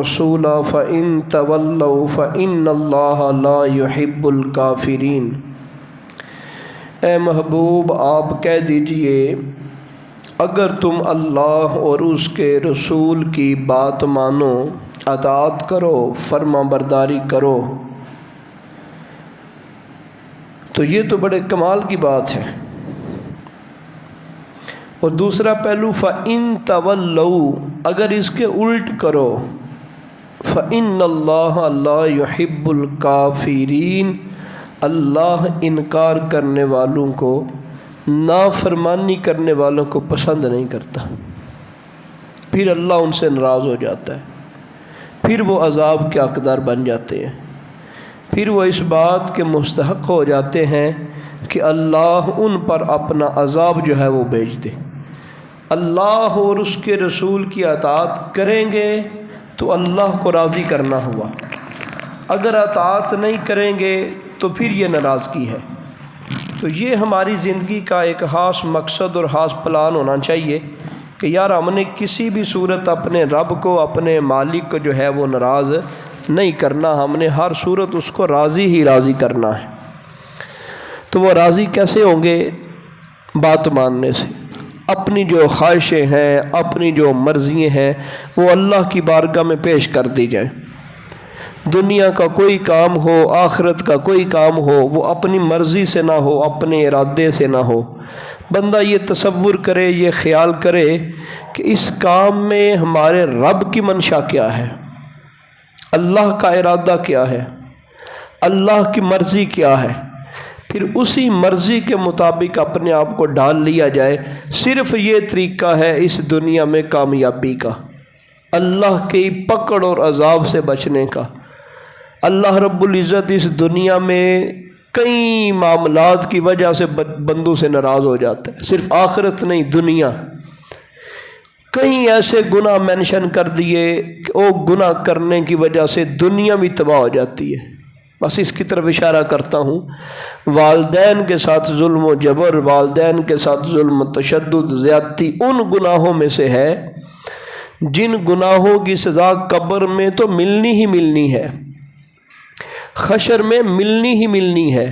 الرسول فإن تولوا فإن الله لا يحب الكافرين۔ اے محبوب آپ کہہ دیجئے اگر تم اللہ اور اس کے رسول کی بات مانو، اطاعت کرو، فرما برداری کرو، تو یہ تو بڑے کمال کی بات ہے۔ اور دوسرا پہلو فَإِن تَوَلَّوْا، اگر اس کے الٹ کرو، فَإِنَّ اللَّهَ لَا يُحِبُّ الْكَافِرِينَ، اللہ انکار کرنے والوں کو، نافرمانی کرنے والوں کو پسند نہیں کرتا، پھر اللہ ان سے ناراض ہو جاتا ہے، پھر وہ عذاب کے حقدار بن جاتے ہیں، پھر وہ اس بات کے مستحق ہو جاتے ہیں کہ اللہ ان پر اپنا عذاب جو ہے وہ بھیج دے۔ اللہ اور اس کے رسول کی اطاعت کریں گے تو اللہ کو راضی کرنا ہوا، اگر اطاعت نہیں کریں گے تو پھر یہ ناراضگی ہے۔ تو یہ ہماری زندگی کا ایک خاص مقصد اور خاص پلان ہونا چاہیے کہ یار ہم نے کسی بھی صورت اپنے رب کو، اپنے مالک کو جو ہے وہ ناراض نہیں کرنا، ہم نے ہر صورت اس کو راضی ہی راضی کرنا ہے۔ تو وہ راضی کیسے ہوں گے؟ بات ماننے سے۔ اپنی جو خواہشیں ہیں، اپنی جو مرضیاں ہیں، وہ اللہ کی بارگاہ میں پیش کر دی جائیں۔ دنیا کا کوئی کام ہو، آخرت کا کوئی کام ہو، وہ اپنی مرضی سے نہ ہو، اپنے ارادے سے نہ ہو۔ بندہ یہ تصور کرے، یہ خیال کرے کہ اس کام میں ہمارے رب کی منشا کیا ہے، اللہ کا ارادہ کیا ہے، اللہ کی مرضی کیا ہے، پھر اسی مرضی کے مطابق اپنے آپ کو ڈال لیا جائے۔ صرف یہ طریقہ ہے اس دنیا میں کامیابی کا، اللہ کی پکڑ اور عذاب سے بچنے کا۔ اللہ رب العزت اس دنیا میں کئی معاملات کی وجہ سے بندوں سے ناراض ہو جاتا ہے، صرف آخرت نہیں، دنیا۔ کئی ایسے گناہ مینشن کر دیے کہ وہ گناہ کرنے کی وجہ سے دنیا بھی تباہ ہو جاتی ہے۔ بس اس کی طرف اشارہ کرتا ہوں، والدین کے ساتھ ظلم و جبر، والدین کے ساتھ ظلم و تشدد، زیادتی ان گناہوں میں سے ہے جن گناہوں کی سزا قبر میں تو ملنی ہی ملنی ہے، حشر میں ملنی ہی ملنی ہے،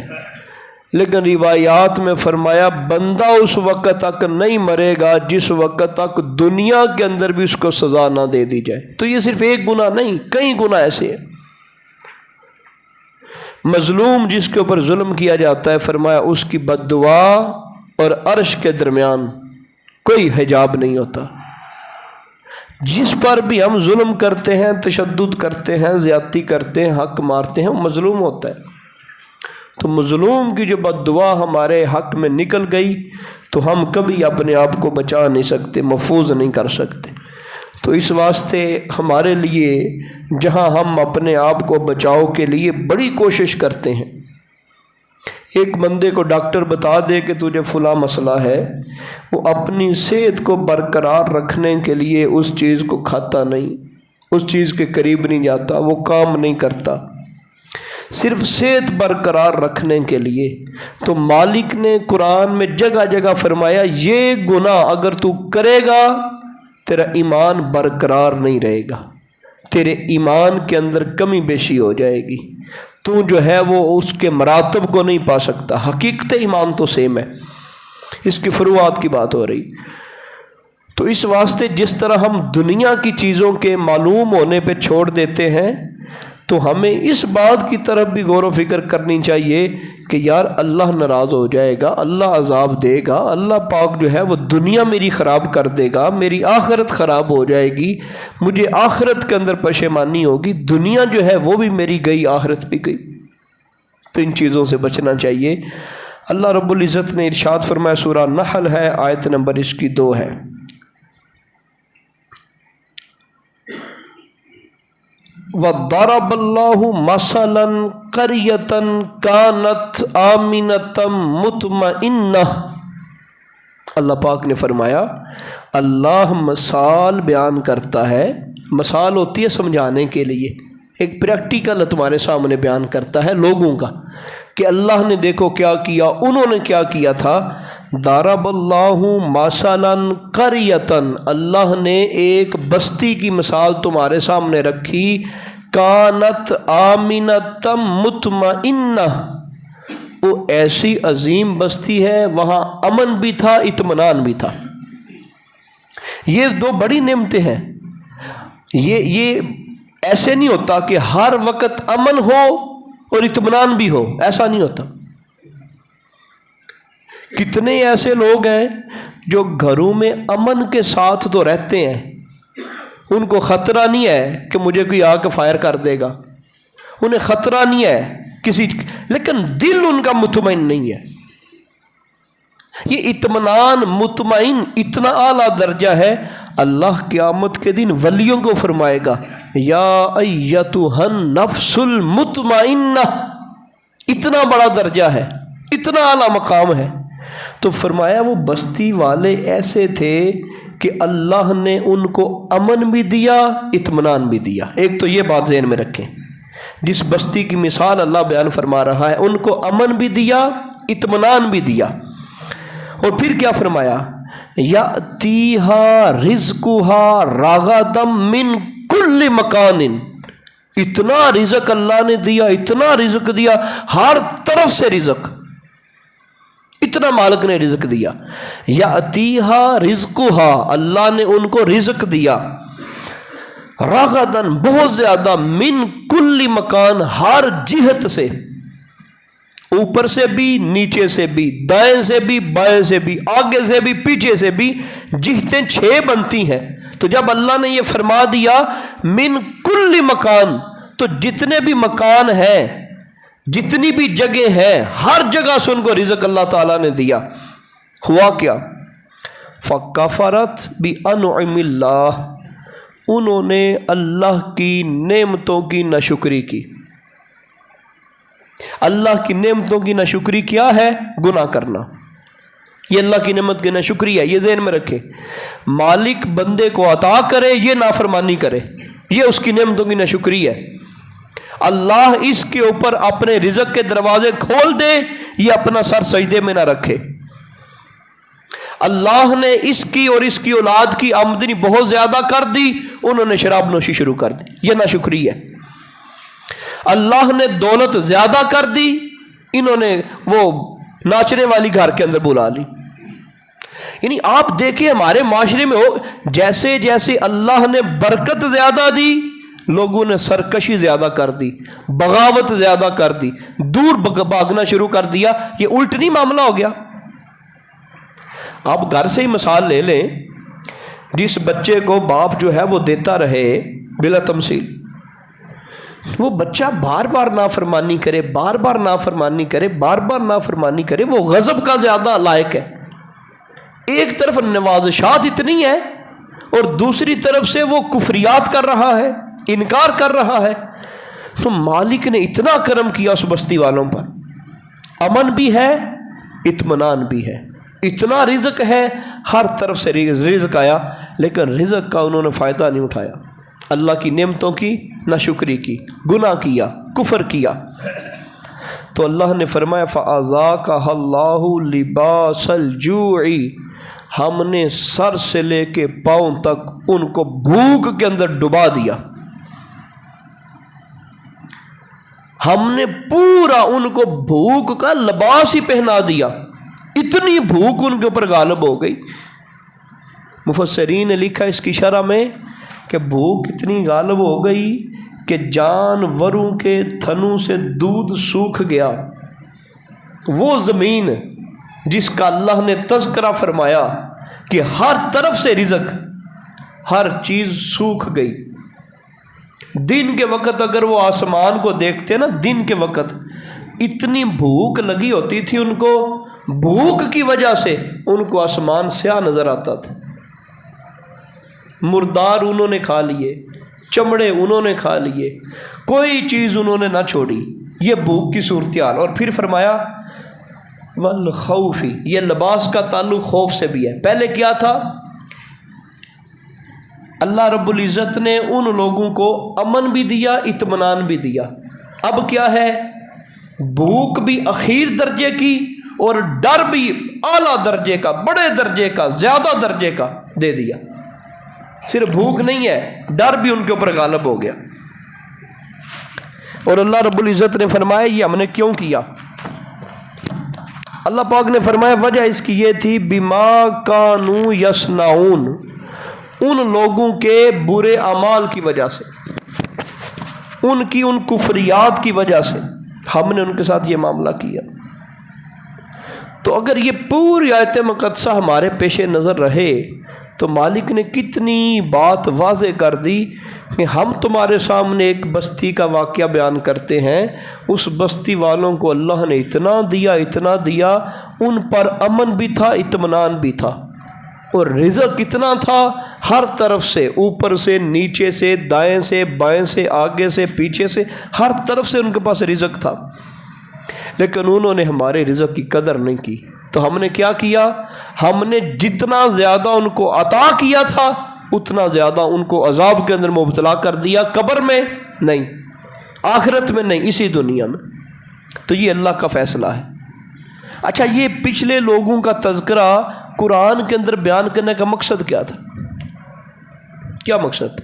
لیکن روایات میں فرمایا بندہ اس وقت تک نہیں مرے گا جس وقت تک دنیا کے اندر بھی اس کو سزا نہ دے دی جائے۔ تو یہ صرف ایک گناہ نہیں، کئی گناہ ایسے ہیں۔ مظلوم جس کے اوپر ظلم کیا جاتا ہے، فرمایا اس کی بد دعا اور عرش کے درمیان کوئی حجاب نہیں ہوتا۔ جس پر بھی ہم ظلم کرتے ہیں، تشدد کرتے ہیں، زیادتی کرتے ہیں، حق مارتے ہیں، وہ مظلوم ہوتا ہے۔ تو مظلوم کی جو بد دعا ہمارے حق میں نکل گئی تو ہم کبھی اپنے آپ کو بچا نہیں سکتے، محفوظ نہیں کر سکتے۔ تو اس واسطے ہمارے لیے جہاں ہم اپنے آپ کو بچاؤ کے لیے بڑی کوشش کرتے ہیں، ایک بندے کو ڈاکٹر بتا دے کہ تجھے فلاں مسئلہ ہے، وہ اپنی صحت کو برقرار رکھنے کے لیے اس چیز کو کھاتا نہیں، اس چیز کے قریب نہیں جاتا، وہ کام نہیں کرتا، صرف صحت برقرار رکھنے کے لیے۔ تو مالک نے قرآن میں جگہ جگہ فرمایا یہ گناہ اگر تو کرے گا تیرا ایمان برقرار نہیں رہے گا، تیرے ایمان کے اندر کمی بیشی ہو جائے گی، تو جو ہے وہ اس کے مراتب کو نہیں پا سکتا۔ حقیقت ایمان تو سیم ہے، اس کی فروعات کی بات ہو رہی۔ تو اس واسطے جس طرح ہم دنیا کی چیزوں کے معلوم ہونے پہ چھوڑ دیتے ہیں، تو ہمیں اس بات کی طرف بھی غور و فکر کرنی چاہیے کہ یار اللہ ناراض ہو جائے گا، اللہ عذاب دے گا، اللہ پاک جو ہے وہ دنیا میری خراب کر دے گا، میری آخرت خراب ہو جائے گی، مجھے آخرت کے اندر پشیمانی ہوگی، دنیا جو ہے وہ بھی میری گئی، آخرت بھی گئی۔ تو ان چیزوں سے بچنا چاہیے۔ اللہ رب العزت نے ارشاد فرمایا، سورہ نحل ہے، آیت نمبر اس کی 2 ہے، وَضَرَبَ اللَّهُ مَثَلًا قَرْيَةً كَانَتْ آمِنَةً مُطْمَئِنَّةً۔ اللہ پاک نے فرمایا اللہ مثال بیان کرتا ہے، مثال ہوتی ہے سمجھانے کے لیے، ایک پریکٹیکل تمہارے سامنے بیان کرتا ہے لوگوں کا کہ اللہ نے دیکھو کیا کیا، انہوں نے کیا کیا تھا. ضرب اللہ مثلا قریۃ، اللہ نے ایک بستی کی مثال تمہارے سامنے رکھی. کانت آمنۃ مطمئنہ، وہ ایسی عظیم بستی ہے وہاں امن بھی تھا، اطمینان بھی تھا. یہ دو بڑی نعمتیں ہیں. یہ ایسے نہیں ہوتا کہ ہر وقت امن ہو اور اطمینان بھی ہو، ایسا نہیں ہوتا. کتنے ایسے لوگ ہیں جو گھروں میں امن کے ساتھ تو رہتے ہیں، ان کو خطرہ نہیں ہے کہ مجھے کوئی آ کے فائر کر دے گا، انہیں خطرہ نہیں ہے کسی، لیکن دل ان کا مطمئن نہیں ہے. یہ اطمینان مطمئن اتنا اعلیٰ درجہ ہے. اللہ قیامت کے دن ولیوں کو فرمائے گا یا ایتھا النفس المطمئنہ، اتنا بڑا درجہ ہے، اتنا اعلیٰ مقام ہے. تو فرمایا وہ بستی والے ایسے تھے کہ اللہ نے ان کو امن بھی دیا، اطمینان بھی دیا. ایک تو یہ بات ذہن میں رکھیں، جس بستی کی مثال اللہ بیان فرما رہا ہے ان کو امن بھی دیا، اطمینان بھی دیا. اور پھر کیا فرمایا؟ یأتیہا رزقہا رغدا من کل مکان، اتنا رزق اللہ نے دیا، اتنا رزق دیا، ہر طرف سے رزق، اتنا مالک نے رزق دیا. یأتیہا رزقہا، اللہ نے ان کو رزق دیا، رغدن بہت زیادہ، من کل مکان ہر جہت سے، اوپر سے بھی نیچے سے بھی، دائیں سے بھی بائیں سے بھی، آگے سے بھی پیچھے سے بھی. جہتیں 6 بنتی ہیں. تو جب اللہ نے یہ فرما دیا من کل مکان، تو جتنے بھی مکان ہیں، جتنی بھی جگہ ہیں، ہر جگہ سے ان کو رزق اللہ تعالیٰ نے دیا. ہوا کیا؟ فَكَفَرَتْ بِأَنْعُمِ اللَّهِ، انہوں نے اللہ کی نعمتوں کی ناشکری کی. اللہ کی نعمتوں کی ناشکری کیا ہے؟ گناہ کرنا. یہ اللہ کی نعمت کی ناشکری ہے، یہ ذہن میں رکھے. مالک بندے کو عطا کرے، یہ نافرمانی کرے، یہ اس کی نعمتوں کی ناشکری ہے. اللہ اس کے اوپر اپنے رزق کے دروازے کھول دے، یہ اپنا سر سجدے میں نہ رکھے. اللہ نے اس کی اور اس کی اولاد کی آمدنی بہت زیادہ کر دی، انہوں نے شراب نوشی شروع کر دی، یہ ناشکری ہے. اللہ نے دولت زیادہ کر دی، انہوں نے وہ ناچنے والی گھر کے اندر بلا لی. یعنی آپ دیکھیں ہمارے معاشرے میں جیسے جیسے اللہ نے برکت زیادہ دی، لوگوں نے سرکشی زیادہ کر دی، بغاوت زیادہ کر دی، دور بھاگنا شروع کر دیا. یہ الٹ نہیں معاملہ ہو گیا؟ آپ گھر سے ہی مثال لے لیں، جس بچے کو باپ جو ہے وہ دیتا رہے بلا تمثیل، وہ بچہ بار بار نافرمانی کرے، بار بار نافرمانی کرے، بار بار نافرمانی کرے، وہ غضب کا زیادہ لائق ہے. ایک طرف نوازشات اتنی ہے اور دوسری طرف سے وہ کفریات کر رہا ہے، انکار کر رہا ہے. تو مالک نے اتنا کرم کیا اس بستی والوں پر، امن بھی ہے، اطمینان بھی ہے، اتنا رزق ہے، ہر طرف سے رزق آیا، لیکن رزق کا انہوں نے فائدہ نہیں اٹھایا. اللہ کی نعمتوں کی ناشکری کی، گناہ کیا، کفر کیا. تو اللہ نے فرمایا فَأَذَاقَهَا اللَّهُ لِبَاسَ الْجُوعِ، ہم نے سر سے لے کے پاؤں تک ان کو بھوک کے اندر ڈبا دیا. ہم نے پورا ان کو بھوک کا لباس ہی پہنا دیا، اتنی بھوک ان کے اوپر غالب ہو گئی. مفسرین نے لکھا اس کی شرح میں کہ بھوک اتنی غالب ہو گئی کہ جانوروں کے تھنوں سے دودھ سوکھ گیا. وہ زمین جس کا اللہ نے تذکرہ فرمایا کہ ہر طرف سے رزق، ہر چیز سوکھ گئی. دن کے وقت اگر وہ آسمان کو دیکھتے نا، دن کے وقت اتنی بھوک لگی ہوتی تھی ان کو، بھوک کی وجہ سے ان کو آسمان سیاہ نظر آتا تھا. مردار انہوں نے کھا لیے، چمڑے انہوں نے کھا لیے، کوئی چیز انہوں نے نہ چھوڑی. یہ بھوک کی صورتحال. اور پھر فرمایا والخوف، یہ لباس کا تعلق خوف سے بھی ہے. پہلے کیا تھا؟ اللہ رب العزت نے ان لوگوں کو امن بھی دیا، اطمینان بھی دیا. اب کیا ہے؟ بھوک بھی اخیر درجے کی اور ڈر بھی اعلیٰ درجے کا، بڑے درجے کا، زیادہ درجے کا دے دیا۔ صرف بھوک نہیں ہے، ڈر بھی ان کے اوپر غالب ہو گیا۔ اور اللہ رب العزت نے فرمایا یہ ہم نے کیوں کیا؟ اللہ پاک نے فرمایا وجہ اس کی یہ تھی بما کانوا یصنعون، ان لوگوں کے برے اعمال کی وجہ سے، ان کی ان کفریات کی وجہ سے ہم نے ان کے ساتھ یہ معاملہ کیا۔ تو اگر یہ پوری آیت مقدسہ ہمارے پیش نظر رہے تو مالک نے کتنی بات واضح کر دی کہ ہم تمہارے سامنے ایک بستی کا واقعہ بیان کرتے ہیں، اس بستی والوں کو اللہ نے اتنا دیا، ان پر امن بھی تھا، اطمینان بھی تھا، اور رزق اتنا تھا ہر طرف سے، اوپر سے، نیچے سے، دائیں سے، بائیں سے، آگے سے، پیچھے سے، ہر طرف سے ان کے پاس رزق تھا، لیکن انہوں نے ہمارے رزق کی قدر نہیں کی۔ تو ہم نے کیا کیا؟ ہم نے جتنا زیادہ ان کو عطا کیا تھا اتنا زیادہ ان کو عذاب کے اندر مبتلا کر دیا، قبر میں نہیں، آخرت میں نہیں، اسی دنیا میں۔ تو یہ اللہ کا فیصلہ ہے۔ اچھا، یہ پچھلے لوگوں کا تذکرہ قرآن کے اندر بیان کرنے کا مقصد کیا تھا؟ کیا مقصد؟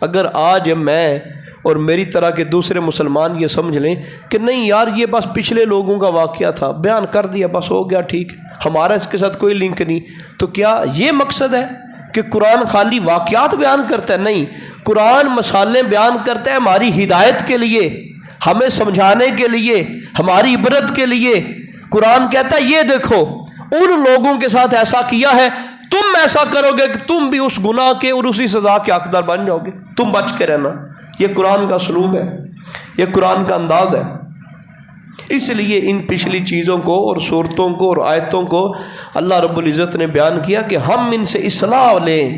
اگر آج میں اور میری طرح کے دوسرے مسلمان یہ سمجھ لیں کہ نہیں یار یہ بس پچھلے لوگوں کا واقعہ تھا، بیان کر دیا، بس ہو گیا، ٹھیک، ہمارا اس کے ساتھ کوئی لنک نہیں، تو کیا یہ مقصد ہے کہ قرآن خالی واقعات بیان کرتا ہے؟ نہیں، قرآن مسالے بیان کرتا ہے ہماری ہدایت کے لیے، ہمیں سمجھانے کے لیے، ہماری عبرت کے لیے۔ قرآن کہتا ہے یہ دیکھو ان لوگوں کے ساتھ ایسا کیا ہے، تم ایسا کرو گے کہ تم بھی اس گناہ کے اور اسی سزا کے حقدار بن جاؤ گے، تم بچ کے رہنا۔ یہ قرآن کا اسلوب ہے، یہ قرآن کا انداز ہے۔ اس لیے ان پچھلی چیزوں کو اور صورتوں کو اور آیتوں کو اللہ رب العزت نے بیان کیا کہ ہم ان سے اصلاح لیں،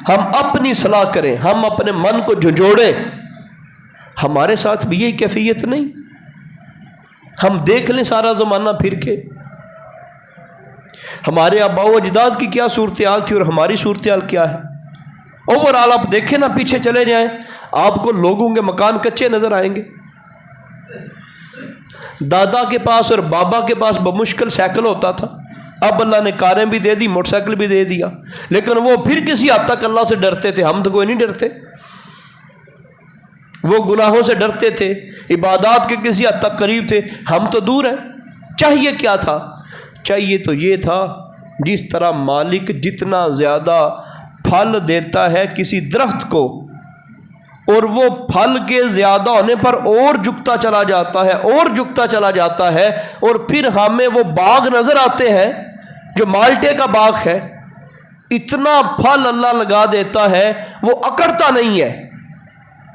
ہم اپنی اصلاح کریں، ہم اپنے من کو جھنجھوڑیں۔ ہمارے ساتھ بھی یہی کیفیت نہیں؟ ہم دیکھ لیں سارا زمانہ پھر کے، ہمارے آباء و اجداد کی کیا صورتحال تھی اور ہماری صورتحال کیا ہے۔ اوورآل آپ دیکھیں نا، پیچھے چلے جائیں، آپ کو لوگوں کے مکان کچے نظر آئیں گے۔ دادا کے پاس اور بابا کے پاس بمشکل سائیکل ہوتا تھا، اب اللہ نے کاریں بھی دے دی، موٹر سائیکل بھی دے دیا، لیکن وہ پھر کسی حد تک اللہ سے ڈرتے تھے، ہم تو کوئی نہیں ڈرتے۔ وہ گناہوں سے ڈرتے تھے، عبادات کے کسی حد تک قریب تھے، ہم تو دور ہیں۔ چاہیے کیا تھا؟ چاہیے تو یہ تھا جس طرح مالک جتنا زیادہ پھل دیتا ہے کسی درخت کو اور وہ پھل کے زیادہ ہونے پر اور جھکتا چلا جاتا ہے، اور جھکتا چلا جاتا ہے، اور پھر ہمیں وہ باغ نظر آتے ہیں جو مالٹے کا باغ ہے، اتنا پھل اللہ لگا دیتا ہے وہ اکڑتا نہیں ہے،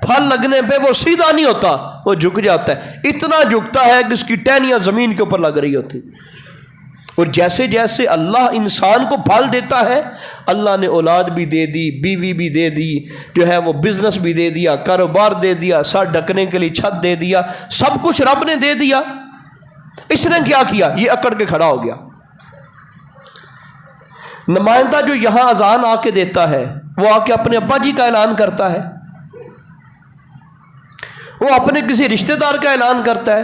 پھل لگنے پہ وہ سیدھا نہیں ہوتا، وہ جھک جاتا ہے، اتنا جھکتا ہے کہ اس کی ٹہنیاں زمین کے اوپر لگ رہی ہوتی۔ اور جیسے جیسے اللہ انسان کو پھل دیتا ہے، اللہ نے اولاد بھی دے دی، بیوی بھی دے دی، جو ہے وہ بزنس بھی دے دیا، کاروبار دے دیا، سر ڈھکنے کے لیے چھت دے دیا، سب کچھ رب نے دے دیا۔ اس نے کیا کیا؟ یہ اکڑ کے کھڑا ہو گیا۔ نمائندہ جو یہاں اذان آ کے دیتا ہے، وہ آ کے اپنے ابا جی کا اعلان کرتا ہے، وہ اپنے کسی رشتہ دار کا اعلان کرتا ہے،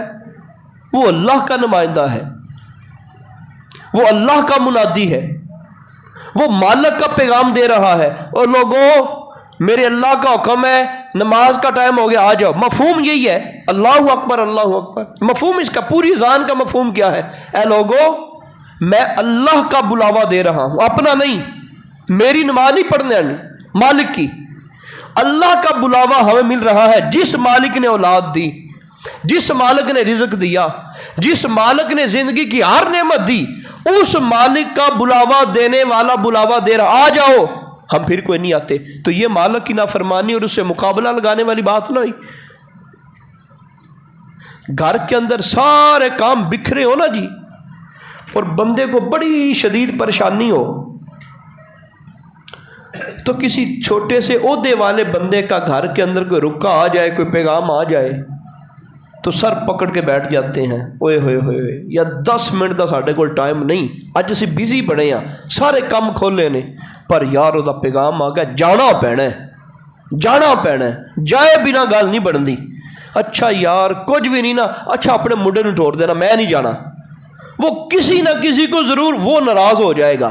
وہ اللہ کا نمائندہ ہے، وہ اللہ کا منادی ہے، وہ مالک کا پیغام دے رہا ہے، اور لوگوں میرے اللہ کا حکم ہے، نماز کا ٹائم ہو گیا، آ جاؤ۔ مفہوم یہی ہے، اللہ اکبر، اللہ اکبر۔ مفہوم اس کا، پوری اذان کا مفہوم کیا ہے؟ اے لوگوں، میں اللہ کا بلاوا دے رہا ہوں، اپنا نہیں، میری نماز نہیں پڑھنے آنی، مالک کی۔ اللہ کا بلاوا ہمیں مل رہا ہے، جس مالک نے اولاد دی، جس مالک نے رزق دیا، جس مالک نے زندگی کی ہر نعمت دی، اس مالک کا بلاوا دینے والا بلاوا دے رہا، آ جاؤ۔ ہم پھر کوئی نہیں آتے، تو یہ مالک کی نافرمانی اور اس سے مقابلہ لگانے والی بات نہ ہوئی۔ گھر کے اندر سارے کام بکھرے ہو نا جی، اور بندے کو بڑی شدید پریشانی ہو، تو کسی چھوٹے سے عہدے والے بندے کا گھر کے اندر کوئی رکا آ جائے، کوئی پیغام آ جائے، تو سر پکڑ کے بیٹھ جاتے ہیں، اوئے ہوئے ہوئے، یا 10 منٹ کا ساڈے کول ٹائم نہیں، اج اسی بزی بڑے ہاں، سارے کام کھولے نے، پر یار وہ پیغام آ گیا، جانا پینا ہے، جانا پینا ہے، جائے بنا گل نہیں بنتی۔ اچھا یار کچھ بھی نہیں نا, اچھا اپنے منڈے نو ٹھوڑ دینا, میں نہیں جانا. وہ کسی نہ کسی کو ضرور وہ ناراض ہو جائے گا,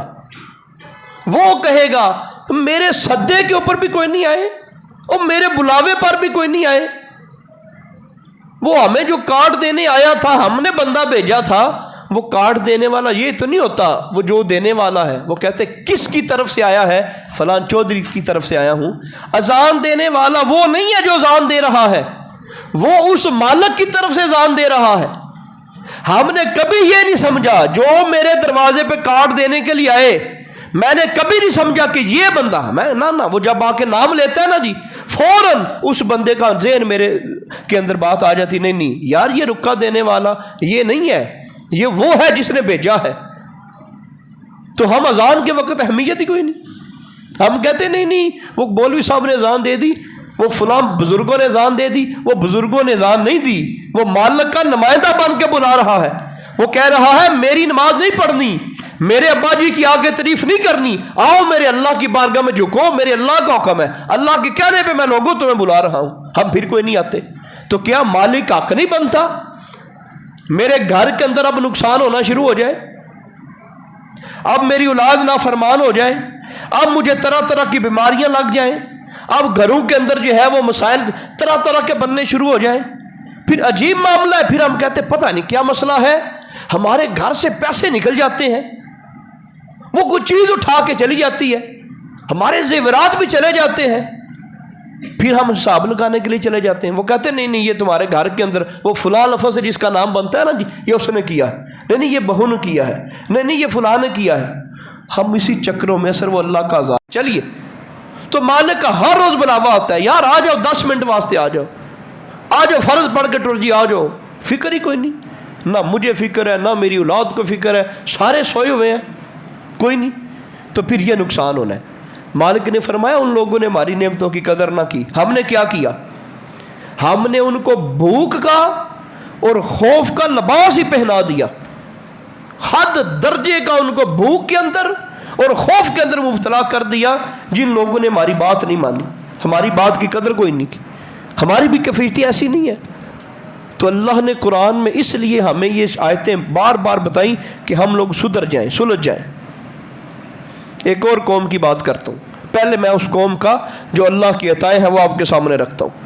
وہ کہے گا میرے سدے کے اوپر بھی کوئی نہیں آئے اور میرے بلاوے پر بھی کوئی نہیں آئے. وہ ہمیں جو کارڈ دینے آیا تھا, ہم نے بندہ بھیجا تھا, وہ کارڈ دینے والا یہ تو نہیں ہوتا, وہ جو دینے والا ہے وہ کہتے کس کی طرف سے آیا ہے, فلان چودھری کی طرف سے آیا ہوں. اذان دینے والا وہ نہیں ہے جو اذان دے رہا ہے, وہ اس مالک کی طرف سے اذان دے رہا ہے. ہم نے کبھی یہ نہیں سمجھا جو میرے دروازے پہ کارڈ دینے کے لیے آئے, میں نے کبھی نہیں سمجھا کہ یہ بندہ, میں نہ وہ جب آ کے نام لیتا ہے نا جی, فوراً اس بندے کا ذہن میرے کے اندر بات آ جاتی, نہیں یار یہ رکا دینے والا یہ نہیں ہے, یہ وہ ہے جس نے بھیجا ہے. تو ہم اذان کے وقت اہمیت ہی کوئی نہیں, ہم کہتے نہیں وہ مولوی صاحب نے اذان دے دی, وہ فلاں بزرگوں نے اذان دے دی, وہ بزرگوں نے اذان نہیں دی, وہ مالک کا نمائندہ بن کے بلا رہا ہے. وہ کہہ رہا ہے میری نماز نہیں پڑھنی, میرے ابا جی کی آگے تعریف نہیں کرنی, آؤ میرے اللہ کی بارگاہ میں جھکو, میرے اللہ کا حکم ہے, اللہ کے کہنے پہ میں لوگوں تمہیں بلا رہا ہوں. ہم پھر کوئی نہیں آتے. تو کیا مالک حق نہیں بنتا؟ میرے گھر کے اندر اب نقصان ہونا شروع ہو جائے, اب میری اولاد نافرمان ہو جائے, اب مجھے طرح طرح کی بیماریاں لگ جائیں, اب گھروں کے اندر جو ہے وہ مسائل طرح طرح کے بننے شروع ہو جائیں, پھر عجیب معاملہ ہے. پھر ہم کہتے پتہ نہیں کیا مسئلہ ہے, ہمارے گھر سے پیسے نکل جاتے ہیں, وہ کوئی چیز اٹھا کے چلی جاتی ہے, ہمارے زیورات بھی چلے جاتے ہیں, پھر ہم حساب لگانے کے لیے چلے جاتے ہیں. وہ کہتے ہیں نہیں یہ تمہارے گھر کے اندر وہ فلاں لفظ ہے جس کا نام بنتا ہے نا جی, یہ اس نے کیا ہے, نہیں یہ بہو نے کیا ہے, نہیں یہ فلاں نے کیا ہے. ہم اسی چکروں میں سر وہ اللہ کا عذاب. چلیے تو مالک کا ہر روز بلاوا ہوتا ہے, یار آ جاؤ 10 منٹ واسطے, آ جاؤ فرض پڑھ کے ٹر جی, آ جاؤ. فکر ہی کوئی نہیں, نہ مجھے فکر ہے نہ میری اولاد کو فکر ہے, سارے سوئے ہوئے ہیں, کوئی نہیں. تو پھر یہ نقصان ہونا ہے. مالک نے فرمایا ان لوگوں نے ہماری نعمتوں کی قدر نہ کی. ہم نے کیا کیا؟ ہم نے ان کو بھوک کا اور خوف کا لباس ہی پہنا دیا, حد درجے کا ان کو بھوک کے اندر اور خوف کے اندر مبتلا کر دیا. جن لوگوں نے ہماری بات نہیں مانی, ہماری بات کی قدر کوئی نہیں کی, ہماری بھی کیفیت ایسی نہیں ہے. تو اللہ نے قرآن میں اس لیے ہمیں یہ آیتیں بار بار بتائیں کہ ہم لوگ سدھر جائیں, سلجھ جائیں. ایک اور قوم کی بات کرتا ہوں, پہلے میں اس قوم کا جو اللہ کی عطائیں ہیں وہ آپ کے سامنے رکھتا ہوں.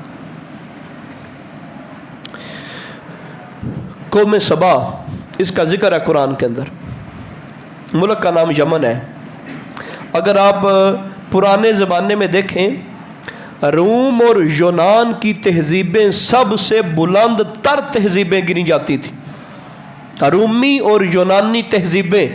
قوم سبا, اس کا ذکر ہے قرآن کے اندر. ملک کا نام یمن ہے. اگر آپ پرانے زمانے میں دیکھیں, روم اور یونان کی تہذیبیں سب سے بلند تر تہذیبیں گنی جاتی تھیں. رومی اور یونانی تہذیبیں,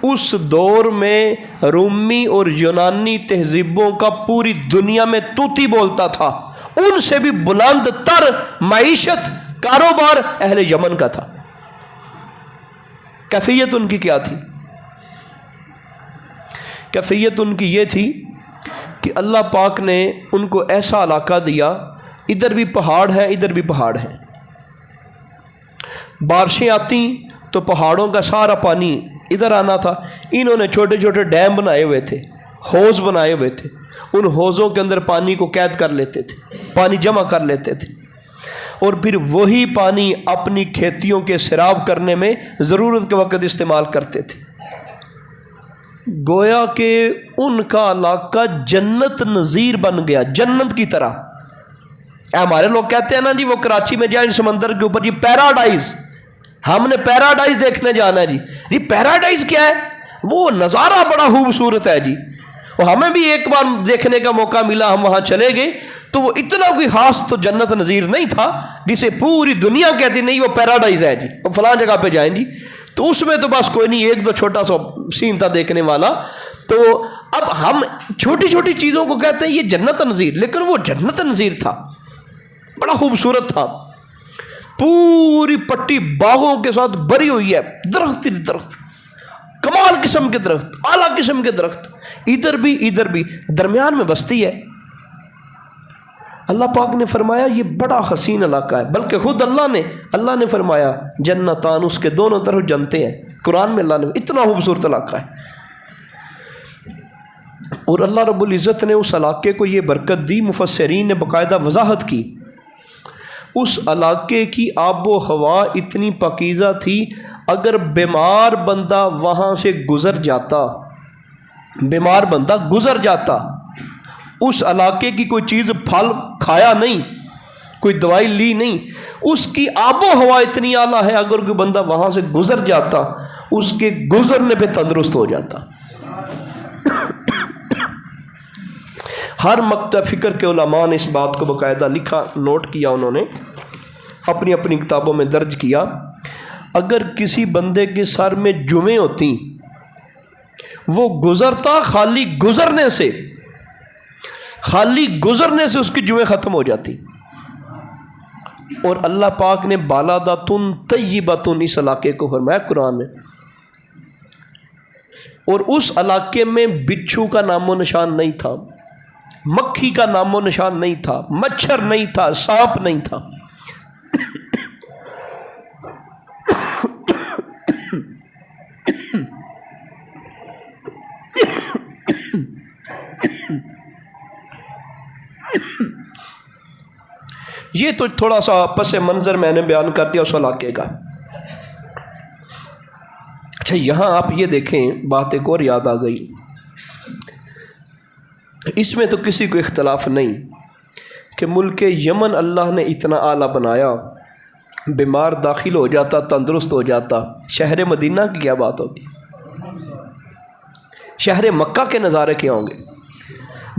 اس دور میں رومی اور یونانی تہذیبوں کا پوری دنیا میں توتی بولتا تھا. ان سے بھی بلند تر معیشت کاروبار اہل یمن کا تھا. کیفیت ان کی کیا تھی؟ کیفیت ان کی یہ تھی کہ اللہ پاک نے ان کو ایسا علاقہ دیا, ادھر بھی پہاڑ ہے ادھر بھی پہاڑ ہے. بارشیں آتی تو پہاڑوں کا سارا پانی ادھر آنا تھا. انہوں نے چھوٹے چھوٹے ڈیم بنائے ہوئے تھے, حوض بنائے ہوئے تھے. ان حوضوں کے اندر پانی کو قید کر لیتے تھے, پانی جمع کر لیتے تھے, اور پھر وہی پانی اپنی کھیتیوں کے سیراب کرنے میں ضرورت کے وقت استعمال کرتے تھے. گویا کہ ان کا علاقہ جنت نظیر بن گیا, جنت کی طرح. ہمارے لوگ کہتے ہیں نا جی وہ کراچی میں جائیں سمندر کے اوپر, جی پیراڈائز, ہم نے پیراڈائز دیکھنے جانا ہے. جی پیراڈائز کیا ہے؟ وہ نظارہ بڑا خوبصورت ہے جی, اور ہمیں بھی ایک بار دیکھنے کا موقع ملا, ہم وہاں چلے گئے تو وہ اتنا کوئی خاص تو جنت نظیر نہیں تھا جسے پوری دنیا کہتی نہیں وہ پیراڈائز ہے جی, وہ فلاں جگہ پہ جائیں جی. تو اس میں تو بس کوئی نہیں, ایک دو چھوٹا سا سین تھا دیکھنے والا. تو اب ہم چھوٹی چھوٹی چیزوں کو کہتے ہیں یہ جنت نظیر, لیکن وہ جنت نظیر تھا, بڑا خوبصورت تھا. پوری پٹی باغوں کے ساتھ بھری ہوئی ہے, درخت درخت, کمال قسم کے درخت, اعلیٰ قسم کے درخت, ادھر بھی درمیان میں بستی ہے. اللہ پاک نے فرمایا یہ بڑا حسین علاقہ ہے, بلکہ خود اللہ نے فرمایا جنتان, اس کے دونوں طرف جنتے ہیں. قرآن میں اللہ نے, اتنا خوبصورت علاقہ ہے. اور اللہ رب العزت نے اس علاقے کو یہ برکت دی, مفسرین نے باقاعدہ وضاحت کی. اس علاقے کی آب و ہوا اتنی پاکیزہ تھی، اگر بیمار بندہ وہاں سے گزر جاتا، بیمار بندہ گزر جاتا، اس علاقے کی کوئی چیز پھل کھایا نہیں، کوئی دوائی لی نہیں، اس کی آب و ہوا اتنی اعلیٰ ہے، اگر کوئی بندہ وہاں سے گزر جاتا اس کے گزرنے پہ تندرست ہو جاتا۔ ہر مکتب فکر کے علماء نے اس بات کو باقاعدہ لکھا، نوٹ کیا، انہوں نے اپنی اپنی کتابوں میں درج کیا۔ اگر کسی بندے کے سر میں جویں ہوتی، وہ گزرتا، خالی گزرنے سے اس کی جویں ختم ہو جاتی، اور اللہ پاک نے بالاداتن طیباتن اس علاقے کو فرمایا قرآن میں، اور اس علاقے میں بچھو کا نام و نشان نہیں تھا، مکھی کا نام و نشان نہیں تھا، مچھر نہیں تھا، سانپ نہیں تھا۔ یہ تو تھوڑا سا پس منظر میں نے بیان کر دیا اس علاقے کا۔ اچھا، یہاں آپ یہ دیکھیں، بات ایک اور یاد آ گئی، اس میں تو کسی کو اختلاف نہیں کہ ملک یمن اللہ نے اتنا اعلیٰ بنایا، بیمار داخل ہو جاتا تندرست ہو جاتا، شہر مدینہ کی کیا بات ہوگی، شہر مکہ کے نظارے کیا ہوں گے،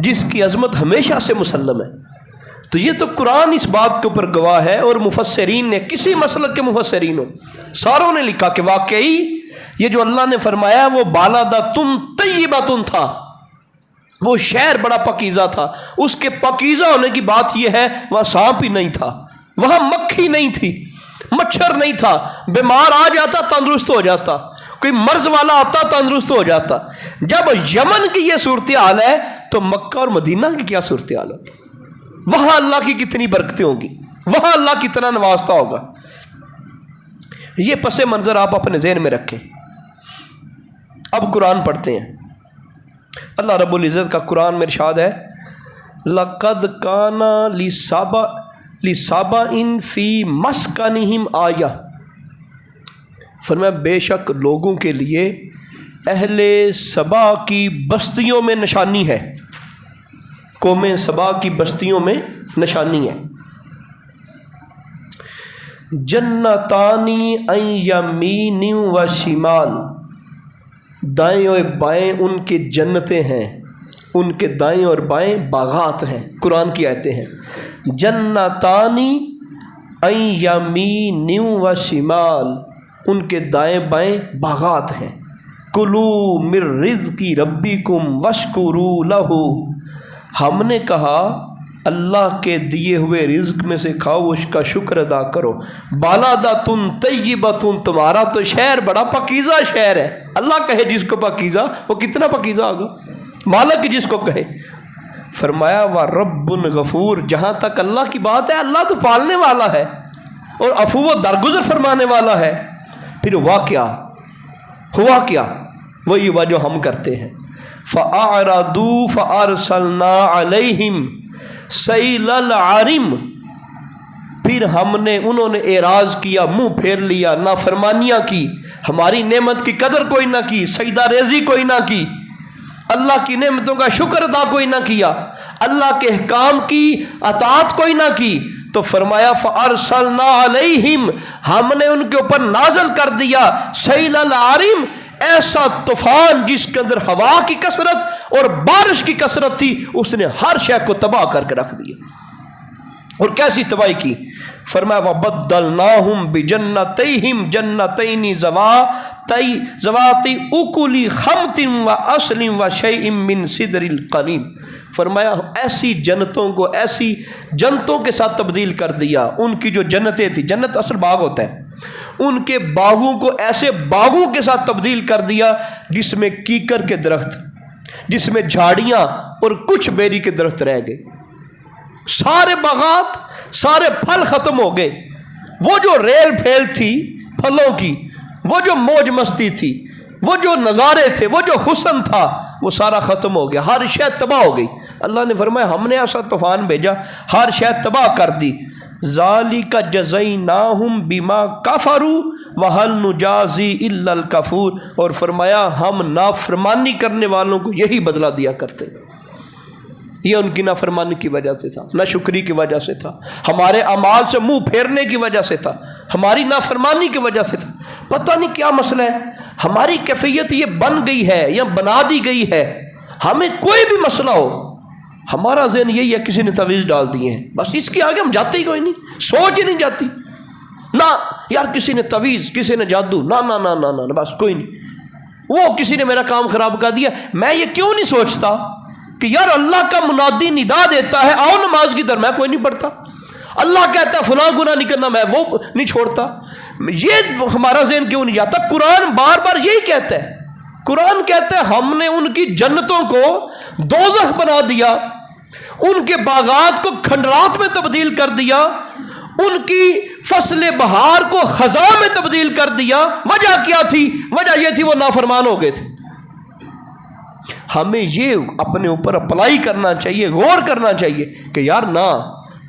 جس کی عظمت ہمیشہ سے مسلم ہے۔ تو یہ تو قرآن اس بات کے اوپر گواہ ہے، اور مفسرین نے، کسی مسلک کے مفسرین ہو، ساروں نے لکھا کہ واقعی یہ جو اللہ نے فرمایا وہ بالاداتن طیباتن تھا، وہ شہر بڑا پاکیزہ تھا۔ اس کے پاکیزہ ہونے کی بات یہ ہے وہاں سانپ ہی نہیں تھا، وہاں مکھی نہیں تھی، مچھر نہیں تھا، بیمار آ جاتا تندرست ہو جاتا، کوئی مرض والا آتا تندرست ہو جاتا۔ جب یمن کی یہ صورتحال ہے تو مکہ اور مدینہ کی کیا صورتحال ہوگی؟ وہاں اللہ کی کتنی برکتیں ہوں گی، وہاں اللہ کتنا نوازتا ہوگا۔ یہ پس منظر آپ اپنے ذہن میں رکھیں۔ اب قرآن پڑھتے ہیں۔ اللہ رب العزت کا قرآن میں ارشاد ہے، لَقَدْ كَانَ لِسَبَإٍ فِي مَسْكَنِهِمْ آیَةٌ، فرمایا بے شک لوگوں کے لیے اہل سبا کی بستیوں میں نشانی ہے، قوم سبا کی بستیوں میں نشانی ہے۔ جنتانی عن یمین و شمال، دائیں اور بائیں ان کے جنتیں ہیں، ان کے دائیں اور بائیں باغات ہیں۔ قرآن کی آیتیں ہیں، جنتانی عن یمین و شمال، ان کے دائیں بائیں باغات ہیں۔ کلو من رزق ربکم واشکروا لہ، ہم نے کہا اللہ کے دیے ہوئے رزق میں سے کھاؤ، اس کا شکر ادا کرو۔ بالاداتن طیباتن، تمہارا تو شہر بڑا پاکیزہ شہر ہے۔ اللہ کہے جس کو پاکیزہ، وہ کتنا پاکیزہ ہوگا، مالک جس کو کہے۔ فرمایا وَرَبٌّ غفور، جہاں تک اللہ کی بات ہے اللہ تو پالنے والا ہے اور عفو و درگزر فرمانے والا ہے۔ پھر ہوا کیا؟ وہی ہوا جو ہم کرتے ہیں۔ فَأَعْرَضُوا فَأَرْسَلْنَا عَلَيْهِمْ سَيْلَ الْعَرِمِ، پھر انہوں نے اعراض کیا، منہ پھیر لیا، نافرمانیاں کی، ہماری نعمت کی قدر کوئی نہ کی، سجدہ ریزی کوئی نہ کی، اللہ کی نعمتوں کا شکر ادا کوئی نہ کیا، اللہ کے احکام کی اطاعت کوئی نہ کی، تو فرمایا فَأَرْسَلْنَا عَلَيْهِمْ، ہم نے ان کے اوپر نازل کر دیا سیل العرم، ایسا طوفان جس کے اندر ہوا کی کثرت اور بارش کی کثرت تھی، اس نے ہر شے کو تباہ کر کے رکھ دیا۔ اور کیسی تباہی کی؟ فرمایا وَبَدَّلْنَاهُمْ بِجَنَّتَيْهِمْ جَنَّتَيْنِ ذَوَاتِي أُكُلِ خَمْطٍ وَأَصْلٍ وَشَيْءٍ مِّن سِدْرٍ قَلِيلٍ، فرمایا ایسی جنتوں کو ایسی جنتوں کے ساتھ تبدیل کر دیا، ان کی جو جنتیں تھیں، جنت اصل باغ ہوتا ہے، ان کے باغوں کو ایسے باغوں کے ساتھ تبدیل کر دیا جس میں کیکر کے درخت، جس میں جھاڑیاں اور کچھ بیری کے درخت رہ گئے، سارے باغات، سارے پھل ختم ہو گئے، وہ جو ریل پھیل تھی پھلوں کی، وہ جو موج مستی تھی، وہ جو نظارے تھے، وہ جو حسن تھا، وہ سارا ختم ہو گیا، ہر شے تباہ ہو گئی۔ اللہ نے فرمایا ہم نے ایسا طوفان بھیجا، ہر شے تباہ کر دی۔ ذالک جزیناہم بما کفروا وہل نجازی الا الکفور، اور فرمایا ہم نافرمانی کرنے والوں کو یہی بدلہ دیا کرتے ہیں۔ یہ ان کی نافرمانی کی وجہ سے تھا، ناشکری کی وجہ سے تھا، ہمارے اعمال سے منہ پھیرنے کی وجہ سے تھا، ہماری نافرمانی کی وجہ سے تھا۔ پتہ نہیں کیا مسئلہ ہے، ہماری کیفیت یہ بن گئی ہے یا بنا دی گئی ہے، ہمیں کوئی بھی مسئلہ ہو ہمارا ذہن یہی ہے کسی نے تعویذ ڈال دیے ہیں، بس اس کے آگے ہم جاتے ہی کوئی نہیں، سوچ ہی نہیں جاتی، نہ یار کسی نے تعویذ، کسی نے جادو، نہ نہ نہ نہ نہ، بس کوئی نہیں، وہ کسی نے میرا کام خراب کر دیا۔ میں یہ کیوں نہیں سوچتا کہ یار اللہ کا منادی ندا دیتا ہے آؤ نماز کی طرف، میں کوئی نہیں پڑھتا، اللہ کہتا ہے فلاں گناہ نہیں کرنا، میں وہ نہیں چھوڑتا، یہ ہمارا ذہن کیوں نہیں جاتا؟ قرآن بار بار یہی کہتا ہے، قرآن کہتا ہے ہم نے ان کی جنتوں کو دوزخ بنا دیا، ان کے باغات کو کھنڈرات میں تبدیل کر دیا، ان کی فصل بہار کو خزاں میں تبدیل کر دیا۔ وجہ کیا تھی؟ وجہ یہ تھی وہ نافرمان ہو گئے تھے۔ ہمیں یہ اپنے اوپر اپلائی کرنا چاہیے، غور کرنا چاہیے کہ یار نہ،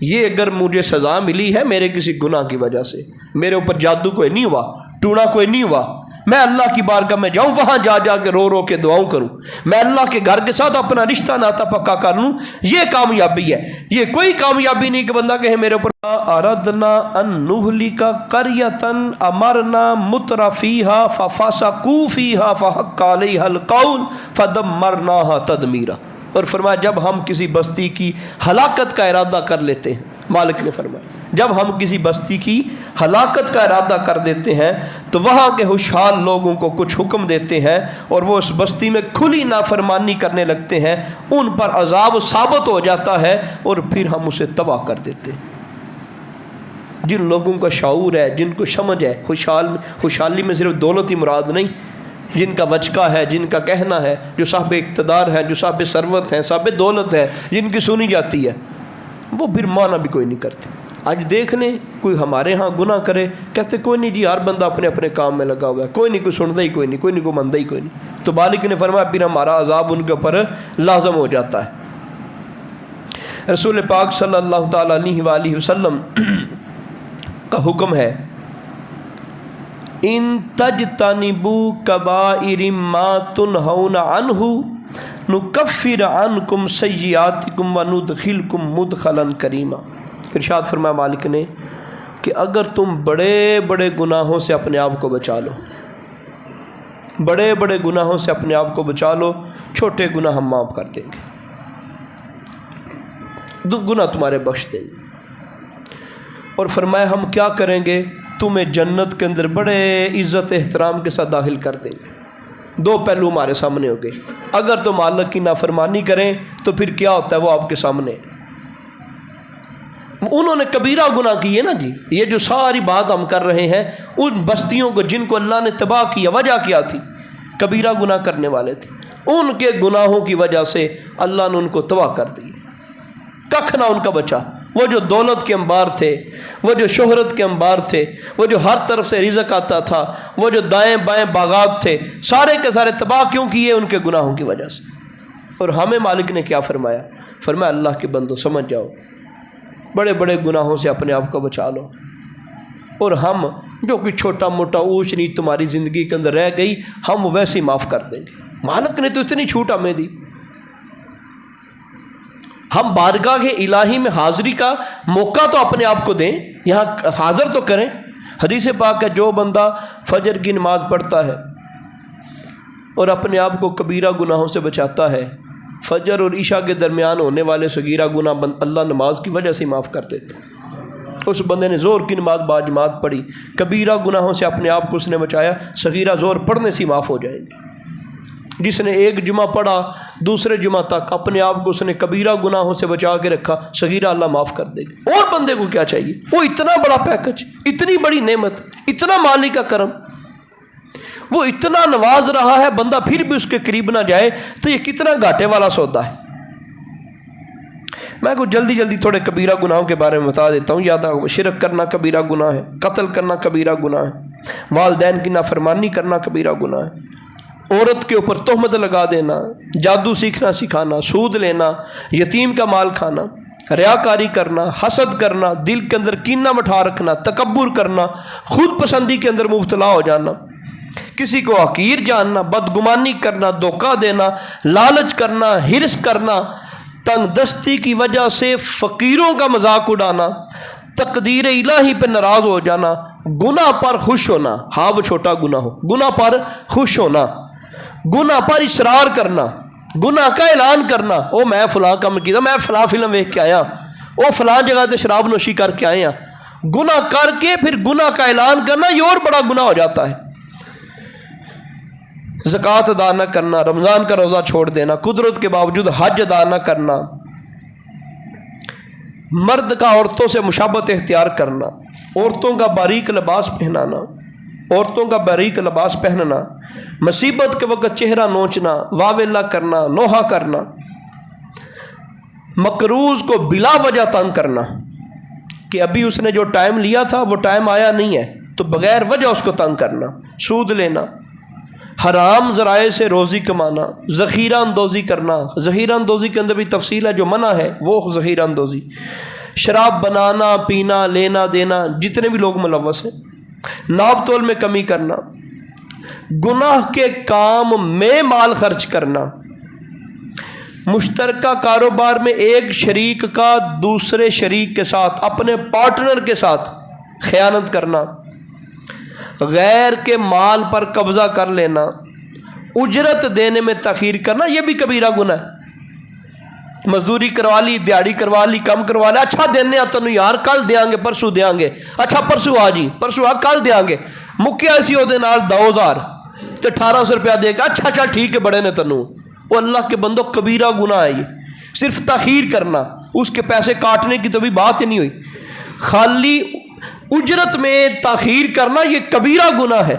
یہ اگر مجھے سزا ملی ہے میرے کسی گناہ کی وجہ سے، میرے اوپر جادو کوئی نہیں ہوا، ٹونا کوئی نہیں ہوا، میں اللہ کی بارگاہ میں جاؤں، وہاں جا جا کے رو رو کے دعاؤں کروں، میں اللہ کے گھر کے ساتھ اپنا رشتہ ناتا پکا کر لوں، یہ کامیابی ہے۔ یہ کوئی کامیابی نہیں کہ بندہ کہے میرے اوپر اردنا ان نہلک قریۃ امرنا مترفیہا ففسقوا فیہا فحق علیہا القول فدمرناہا تدمیرا، اور فرمایا جب ہم کسی بستی کی ہلاکت کا ارادہ کر لیتے ہیں، مالک نے فرمایا جب ہم کسی بستی کی ہلاکت کا ارادہ کر دیتے ہیں تو وہاں کے خوشحال لوگوں کو کچھ حکم دیتے ہیں اور وہ اس بستی میں کھلی نافرمانی کرنے لگتے ہیں، ان پر عذاب ثابت ہو جاتا ہے اور پھر ہم اسے تباہ کر دیتے ہیں۔ جن لوگوں کا شعور ہے، جن کو سمجھ ہے، خوشحالی میں صرف دولت ہی مراد نہیں، جن کا وچکا ہے، جن کا کہنا ہے، جو صاحب اقتدار ہے، جو صاحب ثروت ہیں، صاحب دولت ہے، جن کی سنی جاتی ہے، وہ پھر معنی بھی کوئی نہیں کرتے۔ آج دیکھ لیں کوئی ہمارے ہاں گناہ کرے، کہتے کوئی نہیں جی، ہر بندہ اپنے اپنے کام میں لگا ہوا ہے، کوئی نہیں، کوئی سنتا ہی کوئی نہیں، کوئی نہیں، کوئی مانتا ہی کوئی نہیں، تو مالک نے فرمایا پھر ہمارا عذاب ان کے اوپر لازم ہو جاتا ہے۔ رسول پاک صلی اللہ تعالیٰ علیہ وآلہ وسلم کا حکم ہے ان تجتنبوا کبائر ما تنہون عنہ نکفر عنکم سیئاتکم وندخلکم مدخلا کریما۔ ارشاد فرمایا مالک نے کہ اگر تم بڑے بڑے گناہوں سے اپنے آپ کو بچا لو، بڑے بڑے گناہوں سے اپنے آپ کو بچا لو، چھوٹے گناہ ہم معاف کر دیں گے، گناہ تمہارے بخش دیں گے۔ اور فرمایا ہم کیا کریں گے، تمہیں جنت کے اندر بڑے عزت احترام کے ساتھ داخل کر دیں گے۔ دو پہلو ہمارے سامنے ہو گئے، اگر تم اللہ کی نافرمانی کریں تو پھر کیا ہوتا ہے وہ آپ کے سامنے۔ انہوں نے کبیرہ گناہ کیے نا جی، یہ جو ساری بات ہم کر رہے ہیں، ان بستیوں کو جن کو اللہ نے تباہ کیا، وجہ کیا تھی؟ کبیرہ گناہ کرنے والے تھے، ان کے گناہوں کی وجہ سے اللہ نے ان کو تباہ کر دیا، ککھ نہ ان کا بچا۔ وہ جو دولت کے انبار تھے، وہ جو شہرت کے انبار تھے، وہ جو ہر طرف سے رزق آتا تھا، وہ جو دائیں بائیں باغات تھے، سارے کے سارے تباہ کیوں کیے؟ ان کے گناہوں کی وجہ سے۔ اور ہمیں مالک نے کیا فرمایا؟ فرمایا اللہ کے بندو سمجھ جاؤ، بڑے بڑے گناہوں سے اپنے آپ کو بچا لو، اور ہم جو کوئی چھوٹا موٹا اونچ نیچ تمہاری زندگی کے اندر رہ گئی ہم ویسے ہی معاف کر دیں گے۔ مالک نے تو اتنی چھوٹ ہمیں دی، ہم بارگاہ الہی میں حاضری کا موقع تو اپنے آپ کو دیں، یہاں حاضر تو کریں۔ حدیث پاک ہے جو بندہ فجر کی نماز پڑھتا ہے اور اپنے آپ کو کبیرہ گناہوں سے بچاتا ہے، فجر اور عشاء کے درمیان ہونے والے صغیرہ گناہ اللہ نماز کی وجہ سے معاف کر دیتے۔ اس بندے نے زور کی نماز باجماعت پڑھی، کبیرہ گناہوں سے اپنے آپ کو اس نے بچایا، صغیرہ زور پڑھنے سے معاف ہو جائیں گے۔ جس نے ایک جمعہ پڑھا دوسرے جمعہ تک اپنے آپ کو اس نے کبیرہ گناہوں سے بچا کے رکھا، صغیرہ اللہ معاف کر دے گا۔ اور بندے کو کیا چاہیے؟ وہ اتنا بڑا پیکج، اتنی بڑی نعمت، اتنا مالک کا کرم، وہ اتنا نواز رہا ہے، بندہ پھر بھی اس کے قریب نہ جائے تو یہ کتنا گھاٹے والا سودا ہے۔ میں کو جلدی تھوڑے کبیرہ گناہوں کے بارے میں بتا دیتا ہوں۔ یاد آؤ، شرک کرنا کبیرہ گناہ ہے، قتل کرنا کبیرہ گناہ ہے، والدین کی نافرمانی کرنا کبیرہ گناہ ہے، عورت کے اوپر تہمت لگا دینا، جادو سیکھنا سکھانا، سود لینا، یتیم کا مال کھانا، ریاکاری کرنا، حسد کرنا، دل کے اندر کینہ بٹھا رکھنا، تکبر کرنا، خود پسندی کے اندر مبتلا ہو جانا، کسی کو حقیر جاننا، بدگمانی کرنا، دھوکہ دینا، لالچ کرنا، حرص کرنا، تنگ دستی کی وجہ سے فقیروں کا مذاق اڑانا، تقدیر الہی پہ ناراض ہو جانا، گناہ پر خوش ہونا، ہاں وہ چھوٹا گناہ ہو، گناہ پر خوش ہونا، گناہ پر اصرار کرنا، گناہ کا اعلان کرنا، او میں فلاں کام کیا، میں فلاں فلم دیکھ کے آیا، او فلاں جگہ تے شراب نوشی کر کے آئے ہیں، گناہ کر کے پھر گناہ کا اعلان کرنا، یہ اور بڑا گناہ ہو جاتا ہے۔ زکوٰۃ ادا نہ کرنا، رمضان کا روزہ چھوڑ دینا، قدرت کے باوجود حج ادا نہ کرنا، مرد کا عورتوں سے مشابہت اختیار کرنا، عورتوں کا باریک لباس پہنانا، عورتوں کا باریک لباس پہننا، مصیبت کے وقت چہرہ نوچنا، واویلا کرنا، نوحہ کرنا، مقروض کو بلا وجہ تنگ کرنا کہ ابھی اس نے جو ٹائم لیا تھا وہ ٹائم آیا نہیں ہے تو بغیر وجہ اس کو تنگ کرنا، سود لینا، حرام ذرائع سے روزی کمانا، ذخیرہ اندوزی کرنا، ذخیرہ اندوزی کے اندر بھی تفصیل ہے، جو منع ہے وہ ذخیرہ اندوزی، شراب بنانا، پینا، لینا دینا، جتنے بھی لوگ ملوث ہیں، ناپ تول میں کمی کرنا، گناہ کے کام میں مال خرچ کرنا، مشترکہ کاروبار میں ایک شریک کا دوسرے شریک کے ساتھ، اپنے پارٹنر کے ساتھ خیانت کرنا، غیر کے مال پر قبضہ کر لینا، اجرت دینے میں تاخیر کرنا، یہ بھی کبیرہ گناہ ہے۔ مزدوری کروا لی، دیہڑی کروا لی، کم کروا لیا، اچھا دینے آتا نہیں یار، کل دیاں گے، پرسوں دیاں گے، اچھا پرسوں آ جی، پرسوں آ، کل دیاں گے، مکیا سی ہو دے نال 2000 تے 1800 روپیہ دے گا، اچھا اچھا ٹھیک ہے، بڑے نے تنوں، وہ اللہ کے بندوں کبیرہ گناہ ہے، یہ صرف تاخیر کرنا، اس کے پیسے کاٹنے کی تو بھی بات ہی نہیں ہوئی، خالی اجرت میں تاخیر کرنا یہ کبیرہ گناہ ہے۔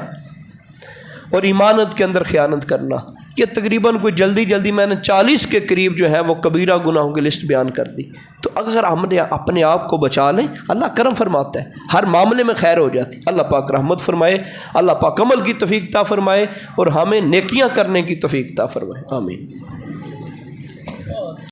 اور ایمانت کے اندر خیانت کرنا، یہ تقریباً کوئی جلدی میں نے 40 کے قریب جو ہے وہ کبیرہ گناہوں کی لسٹ بیان کر دی۔ تو اگر ہم نے اپنے آپ کو بچا لیں، اللہ کرم فرماتا ہے، ہر معاملے میں خیر ہو جاتی۔ اللہ پاک رحمت فرمائے، اللہ پاک عمل کی توفیق عطا فرمائے اور ہمیں نیکیاں کرنے کی توفیق عطا فرمائے، آمین۔